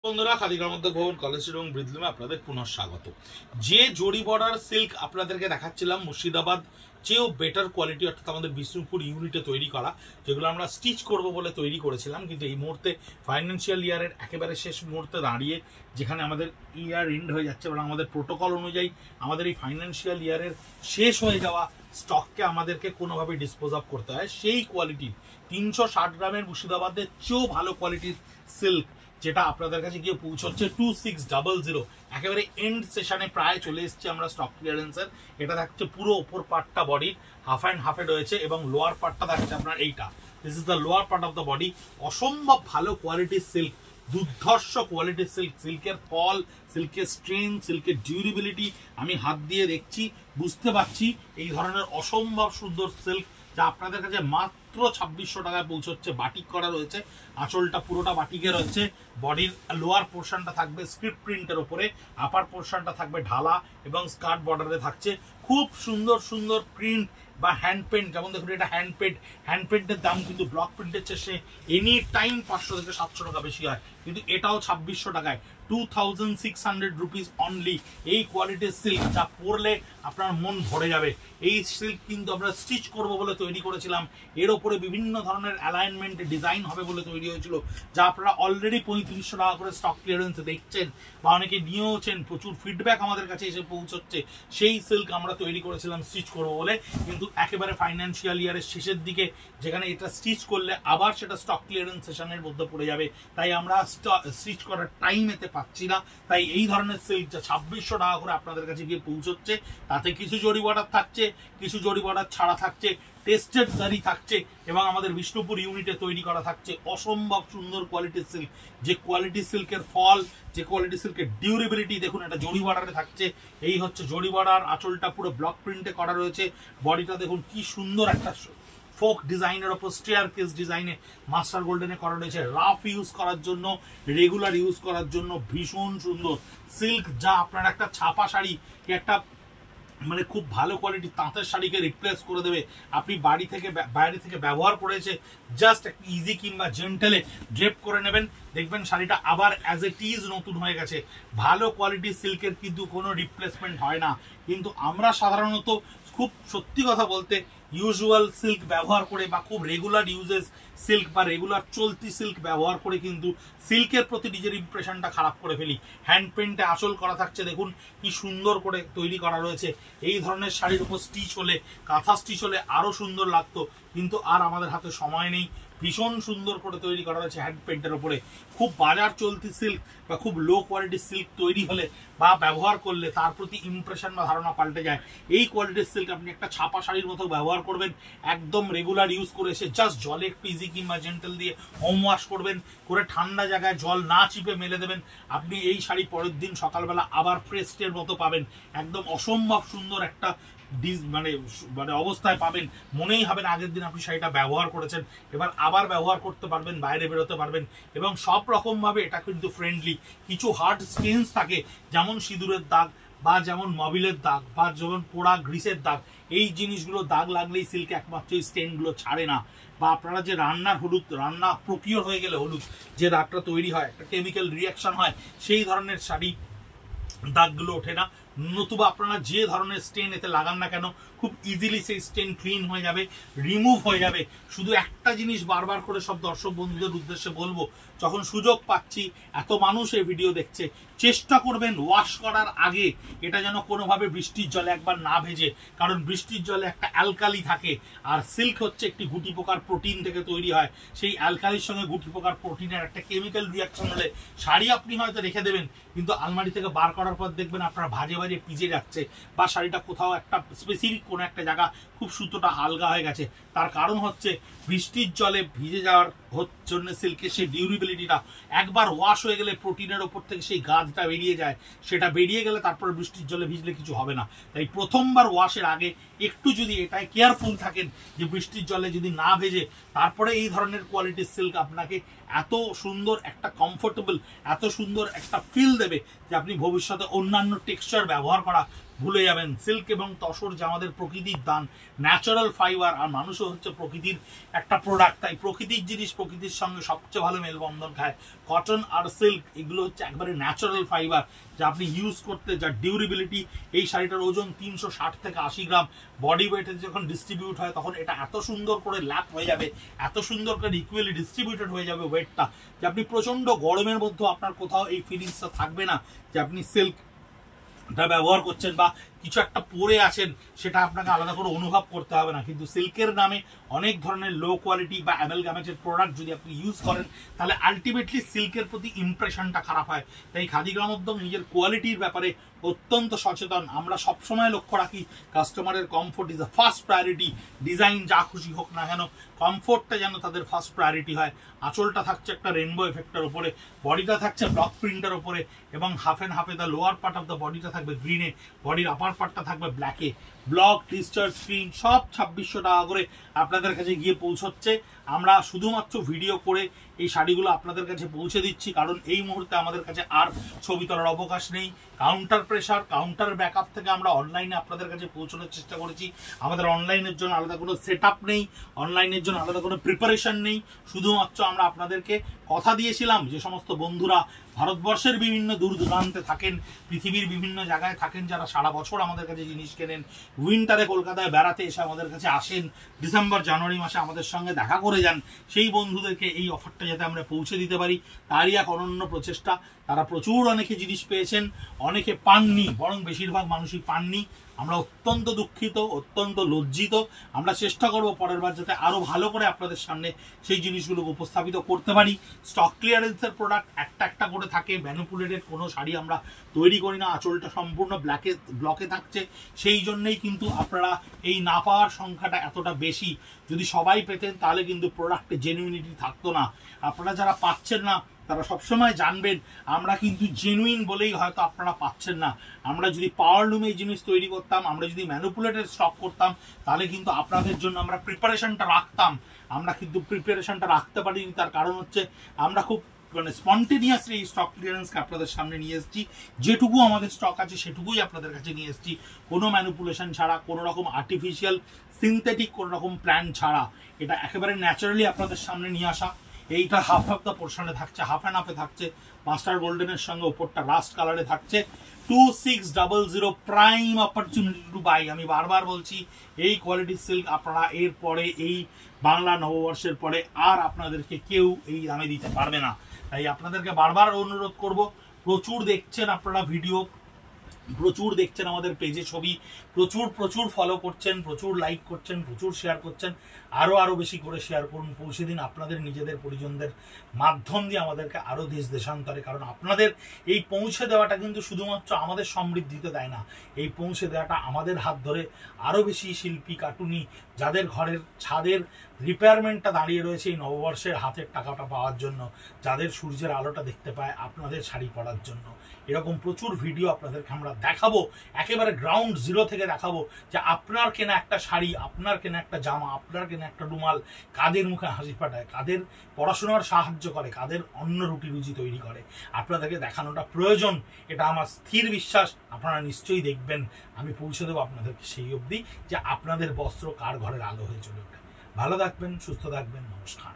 বন্ধুরা, খাদিগার মধ্যে ভবন কলেজ এবং ব্রিজলুমে আপনাদের পুনঃ স্বাগত। যে জরি বর্ডার সিল্ক আপনাদেরকে দেখাচ্ছিলাম মুর্শিদাবাদ চেয়েও বেটার কোয়ালিটি, অর্থাৎ আমাদের বিষ্ণুপুর ইউনিটে তৈরি করা, যেগুলো আমরা স্টিচ করব বলে তৈরি করেছিলাম, কিন্তু এই মুহূর্তে ফাইন্যান্সিয়াল ইয়ারের একেবারে শেষ মুহূর্তে দাঁড়িয়ে, যেখানে আমাদের ইয়ার এন্ড হয়ে যাচ্ছে এবং আমাদের প্রোটোকল অনুযায়ী আমাদের এই ফাইন্যান্সিয়াল ইয়ারের শেষ হয়ে যাওয়া স্টককে আমাদেরকে কোনোভাবে ডিসপোজ অফ করতে হয়, সেই কোয়ালিটির 360 গ্রামের মুর্শিদাবাদের চেয়েও ভালো কোয়ালিটির সিল্ক যেটা আপনাদের কাছে গিয়ে পৌঁছচ্ছে 2600, একেবারে এন্ড সেশনে প্রায় চলে এসেছে আমরা স্টক ক্লিয়ারেন্সের। এটা থাকছে পুরো ওপর পার্টটা বডির হাফ অ্যান্ড হাফে রয়েছে এবং লোয়ার পার্টটা থাকছে আপনার এইটা, this is the lower part of the body. অসম্ভব ভালো কোয়ালিটির সিল্ক, দুর্ধর্ষ কোয়ালিটির সিল্ক, সিল্কের ফল, সিল্কের স্ট্রেন, সিল্কের ডিউরেবিলিটি আমি হাত দিয়ে দেখছি, বুঝতে পারছি এই ধরনের অসম্ভব সুন্দর সিল্ক যা আপনাদের কাছে মাত্র 2600 টাকায় পৌঁছচ্ছে। বাটিক করা রয়েছে, আঁচলটা পুরোটা বাটিকে রয়েছে, বডির লোয়ার পোর্শনটা থাকবে স্ক্রিপ্ট প্রিন্টের ওপরে, আপার পোর্শনটা থাকবে ঢালা এবং স্কার্ট বর্ডারে থাকছে খুব সুন্দর সুন্দর প্রিন্ট বা হ্যান্ড পেন্ট। যেমন দেখুন এটা হ্যান্ড পেন্টের দাম কিন্তু ব্লক প্রিন্টের চেয়ে এনি টাইম 500 থেকে 700 টাকা বেশি হয়, কিন্তু এটাও 2600 টাকায় 2600 রুপিস অনলি। এই কোয়ালিটির সিল্ক যা পরলে আপনার মন ভরে যাবে। এই সিল্ক কিন্তু আমরা স্টিচ করব বলে তৈরি করেছিলাম, এর ওপরে বিভিন্ন ধরনের অ্যালাইনমেন্ট ডিজাইন হবে বলে তৈরি হয়েছিল, যা আপনারা অলরেডি 3500 টাকা করে স্টক ক্লিয়ারেন্সে দেখছেন বা অনেকে নিয়েওছেন, প্রচুর ফিডব্যাক আমাদের কাছে এসে পৌঁছচ্ছে। সেই সিল্ক আমরা তৈরি করেছিলাম স্টিচ করব বলে, কিন্তু একেবারে ফাইন্যান্সিয়াল ইয়ারের শেষের দিকে যেখানে এটা স্টিচ করলে আবার সেটা স্টক ক্লিয়ারেন্স সেশনের মধ্যে পড়ে যাবে, তাই আমরা স্টিচ করার টাইম এতে পাচ্ছি না। তাই এই ধরনের সিল্ক যা 2600 টাকা করে আপনাদের কাছে গিয়ে পৌঁছচ্ছে, তাতে কিছু জরি বর্ডার থাকছে, কিছু জরি বর্ডার ছাড়া থাকছে, টেস্টেড জারি থাকছে এবং আমাদের বিষ্ণুপুর ইউনিটে তৈরি করা থাকছে অসম্ভব সুন্দর কোয়ালিটির সিল্ক। যে কোয়ালিটি সিল্কের ফল, যে কোয়ালিটি সিল্কের ডিউরেবিলিটি, দেখুন এটা জরি বর্ডারে থাকছে, এই হচ্ছে জরি বর্ডার, আঁচলটা পুরো ব্লক প্রিন্টে করা রয়েছে, বডিটা দেখুন কি সুন্দর একটা ফোক ডিজাইনের ওপর স্টেয়ার কেস ডিজাইনে মাস্টার গোল্ডেনে করা রয়েছে। রাফ ইউজ করার জন্য, রেগুলার ইউজ করার জন্য ভীষণ সুন্দর সিল্ক, যা আপনার একটা ছাপা শাড়ি, একটা মানে খুব ভালো কোয়ালিটির তাঁতের শাড়িকে রিপ্লেস করে দেবে। আপনি বাড়ি থেকে বাইরে থেকে ব্যবহার করেছে, জাস্ট একটা ইজি কিংবা জেন্টেলে ড্রেপ করে নেবেন, দেখবেন শাড়িটা আবার অ্যাজ এ টিজ নতুন হয়ে গেছে। ভালো কোয়ালিটির সিল্কের কিন্তু কোনো রিপ্লেসমেন্ট হয় না, কিন্তু আমরা সাধারণত খুব সত্যি কথা বলতে ইউজুয়াল সিল্ক ব্যবহার করে বা খুব রেগুলার ইউজেস সিল্ক বা রেগুলার চলতি সিল্ক ব্যবহার করে কিন্তু সিল্কের প্রতি নিজের ইমপ্রেশনটা খারাপ করে ফেলি। হ্যান্ড পেন্টে আঁচল করা থাকছে, দেখুন কি সুন্দর করে তৈরি করা রয়েছে। এই ধরনের শাড়ির উপর স্টিচ হলে, কাঁথা স্টিচ হলে আরো সুন্দর লাগতো, কিন্তু আর আমাদের হাতে সময় নেই। ভীষণ সুন্দর করে তৈরি করা রয়েছে হ্যান্ড পেন্টের ওপরে। খুব বাজার চলতি সিল্ক বা খুব লো কোয়ালিটির সিল্ক তৈরি হলে বা ব্যবহার করলে তার প্রতি ইমপ্রেশন বা ধারণা পাল্টে যায়। এই কোয়ালিটির সিল্ক আপনি একটা ছাপা শাড়ির মতো ব্যবহার করবেন, একদম রেগুলার ইউজ করে এসে জাস্ট জলে একটু ইজি কিংবা জেন্টেল দিয়ে হোম ওয়াশ করবেন, করে ঠান্ডা জায়গায় জল না চিপে মেলে দেবেন, আপনি এই শাড়ি পরের দিন সকালবেলা আবার প্রেস্টের মতো পাবেন। একদম অসম্ভব সুন্দর একটা মানে অবস্থায় পাবেন, মনেই হবে না আগের দিন আপনি শাড়িটা ব্যবহার করেছেন, এবার আবার ব্যবহার করতে পারবেন, বাইরে বেরোতে পারবেন। এবং সব রকম ভাবে এটা কিন্তু ফ্রেন্ডলি। কিছু হার্ড স্টেন্স থাকে, যেমন সিঁদুরের দাগ বা যেমন মোবিলের দাগ বা যেমন পোড়া গ্রিসের দাগ, এই জিনিসগুলো দাগ লাগলেই সিল্কে একমাত্র এই স্টেনগুলো ছাড়ে না। বা আপনারা যে রান্নার হলুদ, রান্না প্রকিওর হয়ে গেলে হলুদ যে দাগটা তৈরি হয়, একটা কেমিক্যাল রিয়াকশন হয়, সেই ধরনের শাড়ি দাগগুলো ওঠে না। নতুবা আপনারা যে ধরনের স্টেন এতে লাগান না কেন, খুব ইজিলি সেই স্টেন ক্লিন হয়ে যাবে, রিমুভ হয়ে যাবে। শুধু একটা জিনিস বারবার করে সব দর্শক বন্ধুদের উদ্দেশ্যে বলবো, যখন সুযোগ পাচ্ছি, এত মানুষ এই ভিডিও দেখছে, চেষ্টা করবেন ওয়াশ করার আগে এটা যেন কোনোভাবে বৃষ্টির জলে একবার না ভেজে, কারণ বৃষ্টির জলে একটা অ্যালকালি থাকে, আর সিল্ক হচ্ছে একটি গুটি পোকার প্রোটিন থেকে তৈরি হয়। সেই অ্যালকালির সঙ্গে গুটি পোকার প্রোটিনের একটা কেমিক্যাল রিয়াকশন হলে শাড়ি আপনি হয়তো রেখে দেবেন, কিন্তু আলমারি থেকে বার করার পর দেখবেন আপনার ভাজে ভাজে পিজে যাচ্ছে, বা শাড়িটা কোথাও একটা স্পেসিফিক কোনো একটা জায়গা খুব সুতোটা আলগা হয়ে গেছে। তার কারণ হচ্ছে বৃষ্টির জলে ভিজে যাওয়ার জন্য সিল্কের সেই ডিউরেবিলিটিটা একবার ওয়াশ হয়ে গেলে প্রোটিনের ওপর থেকে সেই গাছটা বেরিয়ে যায়, সেটা বেরিয়ে গেলে তারপর বৃষ্টির জলে ভিজলে কিছু হবে না। তাই প্রথমবার ওয়াশের আগে একটু যদি এটাই কেয়ারফুল থাকেন যে বৃষ্টির জলে যদি না ভেজে, তারপরে এই ধরনের কোয়ালিটির সিল্ক আপনাকে এত সুন্দর একটা কমফোর্টেবল, এত সুন্দর একটা ফিল দেবে যে আপনি ভবিষ্যতে অন্যান্য টেক্সচার ব্যবহার করা ভুলে যাবেন। সিল্ক এবং তসর যে আমাদের প্রকৃতির দান, ন্যাচারাল ফাইবার, আর মানুষও হচ্ছে প্রকৃতির একটা প্রোডাক্ট, তাই প্রকৃতির জিনিস প্রকৃতির সঙ্গে সবচেয়ে ভালো মেলবন্ধন খায়। কটন আর সিল্ক এগুলো হচ্ছে একবারে ন্যাচারাল ফাইবার, যা আপনি ইউজ করতে, যার ডিউরেবিলিটি। এই শাড়িটার ওজন 360 থেকে 80 গ্রাম। বডি ওয়েটে যখন ডিস্ট্রিবিউট হয় তখন এটা এত সুন্দর করে ল্যাপ হয়ে যাবে, এত সুন্দর করে ইকুয়ালি ডিস্ট্রিবিউটেড হয়ে যাবে ওয়েটটা, যে আপনি প্রচন্ড গরমের মধ্যেও আপনার কোথাও এই ফিলিংসটা থাকবে না যে আপনি সিল্কটা ব্যবহার করছেন বা কিছু একটা পরে আছেন, সেটা আপনাকে আলাদা করে অনুভব করতে হবে না। কিন্তু সিল্কের নামে অনেক ধরনের লো কোয়ালিটি বা অ্যামালগামেটেড প্রোডাক্ট যদি আপনি ইউজ করেন, তাহলে আলটিমেটলি সিল্কের প্রতি ইমপ্রেশনটা খারাপ হয়। তাই খাদি গ্রামোদ্যোগ নিজের কোয়ালিটির ব্যাপারে অত্যন্ত সচেতন। আমরা সবসময় লক্ষ্য রাখি কাস্টমারের comfort is the first priority. Design যা খুশি হোক না কেন, কমফোর্টটা যেন তাদের ফার্স্ট প্রায়োরিটি হয়। আঁচলটা থাকছে একটা রেনবো এফেক্টের উপরে, বডিটা থাকছে ব্লক প্রিন্টের উপরে, এবং হাফ অ্যান্ড হাফে the lower part of the বডিটা থাকবে গ্রিনে, বডির আপার পার্টটা থাকবে ব্ল্যাকে। ব্লক, ডিসচার্জ, স্ক্রিন সব 2600 টাকা করে আপনাদের কাছে গিয়ে পৌঁছচ্ছে। আমরা শুধুমাত্র ভিডিও করে এই শাড়িগুলো আপনাদের কাছে পৌঁছে দিচ্ছি, কারণ এই মুহূর্তে আমাদের কাছে আর ছবি তোলার অবকাশ নেই। কাউন্টার প্রেশার, কাউন্টার ব্যাকআপ থেকে আমরা অনলাইনে আপনাদের কাছে পৌঁছানোর চেষ্টা করেছি। আমাদের অনলাইনের জন্য আলাদা কোনো সেট আপ নেই, অনলাইনের জন্য আলাদা কোনো প্রিপারেশন নেই। শুধুমাত্র আমরা আপনাদেরকে কথা দিয়েছিলাম, যে সমস্ত বন্ধুরা ভারতবর্ষের বিভিন্ন দূর দূরান্তে থাকেন, পৃথিবীর বিভিন্ন জায়গায় থাকেন, যারা সারা বছর আমাদের কাছে জিনিস কেনেন, উইন্টারে কলকাতায় বেড়াতে এসে আমাদের কাছে আসেন, ডিসেম্বর জানুয়ারি মাসে আমাদের সঙ্গে দেখা করে যান, সেই বন্ধুদেরকে এই অফারটা যাতে আমরা পৌঁছে দিতে পারি, তারই এক অনন্য প্রচেষ্টা। তারা প্রচুর অনেকে জিনিস পেয়েছেন, অনেকে পাননি, বরং বেশিরভাগ মানুষই পাননি। আমরা অত্যন্ত দুঃখিত, অত্যন্ত লজ্জিত। আমরা চেষ্টা করব পরের বার যাতে আরো ভালো করে আপনাদের সামনে সেই জিনিসগুলো উপস্থাপিত করতে পারি। স্টক ক্লিয়ারেন্সের প্রোডাক্ট একটা একটা করে থাকে, ম্যানিপুলেটেড কোনো শাড়ি আমরা তৈরি করি না। আঁচলটা সম্পূর্ণ ব্লকে থাকছে, সেই জন্যই কিন্তু আপনারা এই না পাওয়ার সংখ্যাটা এতটা বেশি। যদি সবাই পেতেন তাহলে কিন্তু প্রোডাক্টে জেনুইনিটি থাকতো না। আপনারা যারা পাচ্ছেন না তারা সবসময় জানবেন আমরা কিন্তু জেনুইন বলেই হয়তো আপনারা পাচ্ছেন না। আমরা যদি পাওয়ারলুমে এই জিনিস তৈরি করতাম, আমরা যদি ম্যানিপুলেটেড স্টক করতাম, তাহলে কিন্তু আপনাদের জন্য আমরা প্রিপারেশনটা রাখতাম। আমরা কিন্তু প্রিপারেশনটা রাখতে পারিনি, তার কারণ হচ্ছে আমরা খুব স্পন্টেনিয়াসলি এই স্টক ক্লিয়ারেন্সকে আপনাদের সামনে নিয়ে এসেছি। যেটুকু আমাদের স্টক আছে সেটুকুই আপনাদের কাছে নিয়ে এসেছি, কোনো ম্যানিপুলেশন ছাড়া, কোনো রকম আর্টিফিশিয়াল সিনথেটিক কোনো রকম প্ল্যান ছাড়া। এটা একেবারে ন্যাচারালি আপনাদের সামনে নিয়ে আসা। এইটা হাফ হাফ দ্য পোর্শনে থাকছে, হাফ অ্যান্ড হাফে থাকছে, মাস্টার গোল্ডেনের সঙ্গে ওপরটা রাস্ট কালারে থাকছে। 2600 প্রাইম অপরচুনিটি টু বাই। আমি বারবার বলছি, এই কোয়ালিটির সিল্ক আপনারা এর পরে, এই বাংলা নববর্ষের পরে আর আপনাদেরকে কেউ এই দামে দিতে পারবে না। তাই আপনাদেরকে বারবার অনুরোধ করব, প্রচুর দেখছেন আপনারা ভিডিও, প্রচুর দেখছেন আমাদের পেজে ছবি, প্রচুর ফলো করছেন, প্রচুর লাইক করছেন, প্রচুর শেয়ার করছেন। আরো বেশি করে শেয়ার করুন, পৌঁছে দিন আপনাদের নিজেদের পরিজনদের মাধ্যম দিয়ে আমাদেরকে আরো দেশ দেশান্তরে। কারণ আপনাদের এই পৌঁছে দেওয়াটা কিন্তু শুধুমাত্র আমাদের সমৃদ্ধিতে দেয় না, এই পৌঁছে দেওয়াটা আমাদের হাত ধরে আরো বেশি শিল্পী, কার্টুনি, যাদের ঘরের ছাদের রিপেয়ারমেন্টটা দাঁড়িয়ে রয়েছে এই নববর্ষের হাতের টাকাটা পাওয়ার জন্য, যাদের সূর্যের আলোটা দেখতে পায় আপনাদের শাড়ি পরার জন্য, এরকম প্রচুর ভিডিও আপনাদেরকে আমরা দেখাবো। একেবারে গ্রাউন্ড জিরো থেকে দেখাবো যে আপনার কেনা একটা শাড়ি, আপনার কেনা একটা জামা, আপনার কেনা একটা রুমাল কাদের মুখে হাসি পাঠায়, কাদের পড়াশোনার সাহায্য করে, কাদের অন্ন রুটি রুজি তৈরি করে। আপনাদেরকে দেখানোটা প্রয়োজন, এটা আমার স্থির বিশ্বাস। আপনারা নিশ্চয়ই দেখবেন, আমি পৌঁছে দেবো আপনাদেরকে সেই অবধি যে আপনাদের বস্ত্র কার ঘরের আলো হয়ে চলে ওঠে। ভালো থাকবেন, সুস্থ থাকবেন, নমস্কার।